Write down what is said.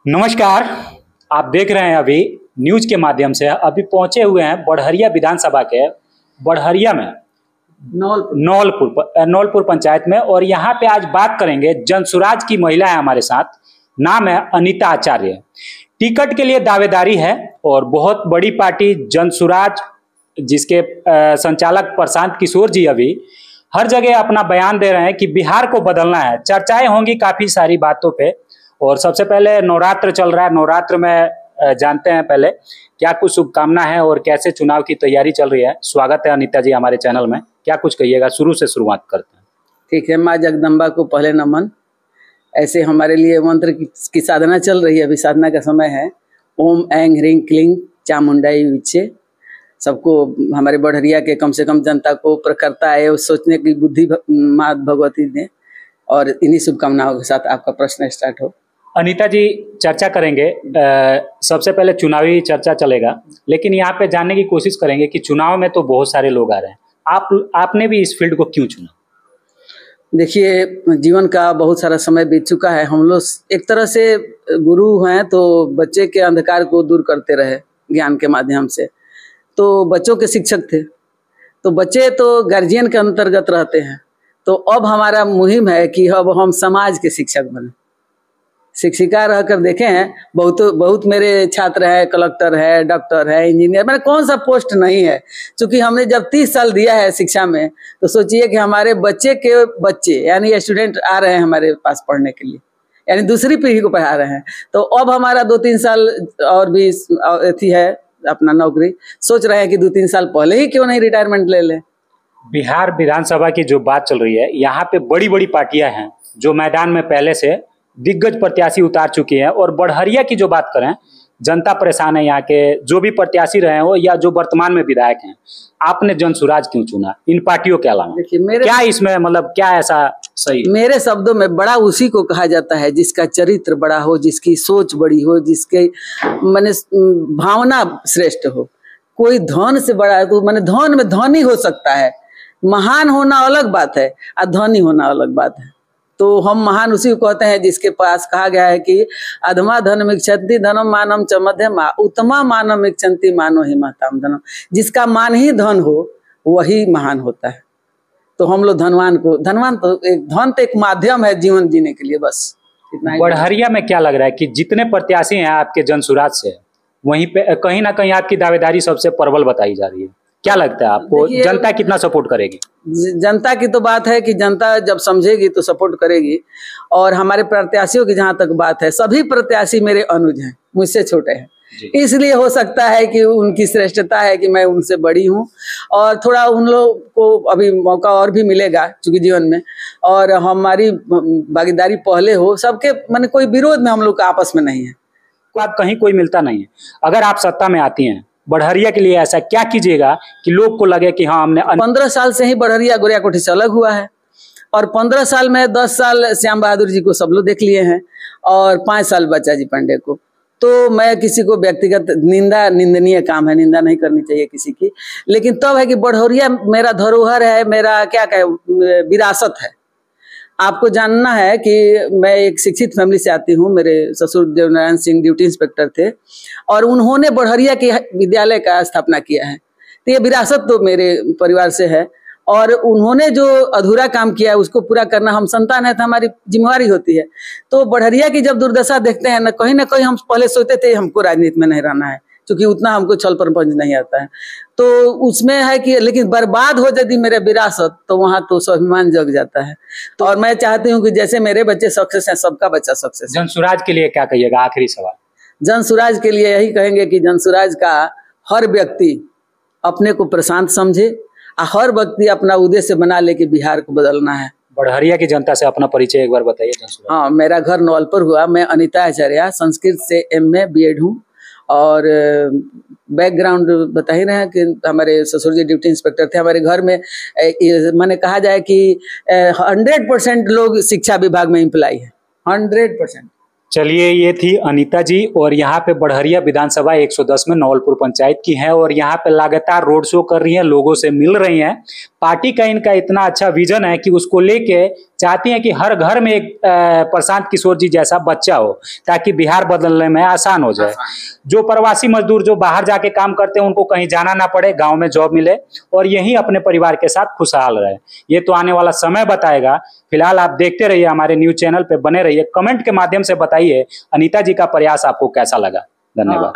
नमस्कार। आप देख रहे हैं अभी न्यूज के माध्यम से अभी पहुंचे हुए हैं बड़हरिया विधानसभा के बड़हरिया में नौलपुर पंचायत में। और यहाँ पे आज बात करेंगे जनसुराज की महिला है हमारे साथ, नाम है अनीता आचार्य। टिकट के लिए दावेदारी है और बहुत बड़ी पार्टी जनसुराज जिसके संचालक प्रशांत किशोर जी अभी हर जगह अपना बयान दे रहे हैं कि बिहार को बदलना है। चर्चाएं होंगी काफी सारी बातों पे। और सबसे पहले नवरात्र चल रहा है, नवरात्र में जानते हैं पहले क्या कुछ शुभकामना है और कैसे चुनाव की तैयारी चल रही है। स्वागत है अनीता जी हमारे चैनल में, क्या कुछ कहिएगा, शुरू से शुरुआत करते हैं। ठीक है, माँ जगदम्बा को पहले नमन। ऐसे हमारे लिए मंत्र की साधना चल रही है, अभी साधना का समय है। ओम ऐं ह्रीं क्लीं चामुंडाई विचे। सबको, हमारे बड़हरिया के कम से कम जनता को प्रखरता है और सोचने की बुद्धि माँ भगवती ने। और इन्हीं शुभकामनाओं के साथ आपका प्रश्न स्टार्ट हो। अनीता जी चर्चा करेंगे, सबसे पहले चुनावी चर्चा चलेगा, लेकिन यहाँ पे जानने की कोशिश करेंगे कि चुनाव में तो बहुत सारे लोग आ रहे हैं, आपने भी इस फील्ड को क्यों चुना? देखिए, जीवन का बहुत सारा समय बीत चुका है। हम लोग एक तरह से गुरु हैं, तो बच्चे के अंधकार को दूर करते रहे ज्ञान के माध्यम से। तो बच्चों के शिक्षक थे, तो बच्चे तो गार्जियन के अंतर्गत रहते हैं। तो अब हमारा मुहिम है कि अब हम समाज के शिक्षक बने। शिक्षिका रहकर देखे हैं, बहुत मेरे छात्र हैं, कलेक्टर है, डॉक्टर है, इंजीनियर, मैंने कौन सा पोस्ट नहीं है। क्योंकि हमने जब 30 साल दिया है शिक्षा में, तो सोचिए कि हमारे बच्चे के बच्चे यानी स्टूडेंट आ रहे हैं हमारे पास पढ़ने के लिए, यानी दूसरी पीढ़ी को पढ़ा रहे हैं। तो अब हमारा 2-3 साल और भी अथी है अपना नौकरी, सोच रहे हैं कि 2-3 साल पहले ही क्यों नहीं रिटायरमेंट ले लें। बिहार विधानसभा की जो बात चल रही है, यहाँ पे बड़ी बड़ी पार्टियां हैं जो मैदान में पहले से दिग्गज प्रत्याशी उतार चुकी हैं। और बड़हरिया की जो बात करें, जनता परेशान है, यहाँ के जो भी प्रत्याशी रहे हो या जो वर्तमान में विधायक हैं। आपने जनसुराज क्यों चुना इन पार्टियों के अलावा? देखिए, क्या इसमें मतलब क्या ऐसा सही? मेरे शब्दों में बड़ा उसी को कहा जाता है जिसका चरित्र बड़ा हो, जिसकी सोच बड़ी हो, जिसके माने भावना श्रेष्ठ हो। कोई धन से बड़ा है तो माने धन में धनी हो सकता है, महान होना अलग बात है और धनी होना अलग बात है। तो हम महान उसी को कहते हैं जिसके पास कहा गया है कि अधमा धनम इच्छन्ति धनम मानम च मध्यमा उत्तमा मानम इच्छन्ति मानो ही महताम धनम। जिसका मान ही धन हो वही महान होता है। तो हम लोग धन तो एक माध्यम है जीवन जीने के लिए, बस इतना ही। बड़हरिया में क्या लग रहा है कि जितने प्रत्याशी हैं आपके जनसुराज से, वहीं पे कहीं ना कहीं आपकी दावेदारी सबसे प्रबल बताई जा रही है। क्या लगता है आपको, जनता कितना सपोर्ट करेगी? जनता की तो बात है कि जनता जब समझेगी तो सपोर्ट करेगी। और हमारे प्रत्याशियों की जहां तक बात है, सभी प्रत्याशी मेरे अनुज हैं, मुझसे छोटे हैं। इसलिए हो सकता है कि उनकी श्रेष्ठता है कि मैं उनसे बड़ी हूं और थोड़ा उन लोग को अभी मौका और भी मिलेगा चूंकि जीवन में। और हमारी भागीदारी पहले हो सबके, माने कोई विरोध में हम लोग का आपस में नहीं है। आप कहीं कोई मिलता नहीं है। अगर आप सत्ता में आती हैं, बड़हरिया के लिए ऐसा क्या कीजिएगा कि लोग को लगे कि हाँ हमने 15 साल से ही बड़हरिया गोरियाकोठी से अलग हुआ है। और 15 साल में 10 साल श्याम बहादुर जी को सब लोग देख लिए हैं और 5 साल बच्चा जी पांडे को। तो मैं किसी को व्यक्तिगत निंदनीय काम है, निंदा नहीं करनी चाहिए किसी की। लेकिन तब है कि बड़हरिया मेरा धरोहर है, मेरा क्या कहे विरासत है। आपको जानना है कि मैं एक शिक्षित फैमिली से आती हूँ। मेरे ससुर देवनारायण सिंह ड्यूटी इंस्पेक्टर थे और उन्होंने बड़हरिया के विद्यालय का स्थापना किया है। तो ये विरासत तो मेरे परिवार से है और उन्होंने जो अधूरा काम किया है उसको पूरा करना हम संतान है तो हमारी जिम्मेवारी होती है। तो बड़हरिया की जब दुर्दशा देखते हैं ना, कहीं ना कहीं हम पहले सोचते थे हमको राजनीति में नहीं रहना है क्योंकि उतना हमको छल प्रपंच नहीं आता है। तो उसमें है कि लेकिन बर्बाद हो यदि मेरे विरासत तो वहां तो स्वाभिमान जग जाता है। तो और मैं चाहती हूँ कि जैसे मेरे बच्चे सक्सेस हैं, सबका बच्चा सक्सेस है। जनसुराज के लिए क्या कहिएगा, आखिरी सवाल? जनसुराज के लिए यही कहेंगे कि जनसुराज का हर व्यक्ति अपने को प्रशांत समझे और हर व्यक्ति अपना उद्देश्य बना ले कि बिहार को बदलना है। बड़हरिया की जनता से अपना परिचय एक बार बताइए। हाँ, मेरा घर नौलपुर हुआ। मैं अनीता आचार्य, संस्कृत से MA BEd हूँ। और बैकग्राउंड बता ही रहे हैं कि हमारे ससुर जी ड्यूटी इंस्पेक्टर थे। हमारे घर में मैंने कहा जाए कि 100% लोग शिक्षा विभाग में एम्प्लॉय है, 100%। चलिए, ये थी अनीता जी और यहाँ पे बढ़हरिया विधानसभा 110 में नवलपुर पंचायत की हैं और यहाँ पे लगातार रोड शो कर रही हैं, लोगों से मिल रही हैं। पार्टी का इनका इतना अच्छा विजन है कि उसको लेके चाहती हैं कि हर घर में एक प्रशांत किशोर जी जैसा बच्चा हो, ताकि बिहार बदलने में आसान हो जाए। जो प्रवासी मजदूर जो बाहर जाके काम करते हैं उनको कहीं जाना ना पड़े, गाँव में जॉब मिले और यहीं अपने परिवार के साथ खुशहाल रहे। ये तो आने वाला समय बताएगा। फिलहाल आप देखते रहिए, हमारे न्यूज चैनल पे बने रहिए। कमेंट के माध्यम से बताइए अनीता जी का प्रयास आपको कैसा लगा। धन्यवाद।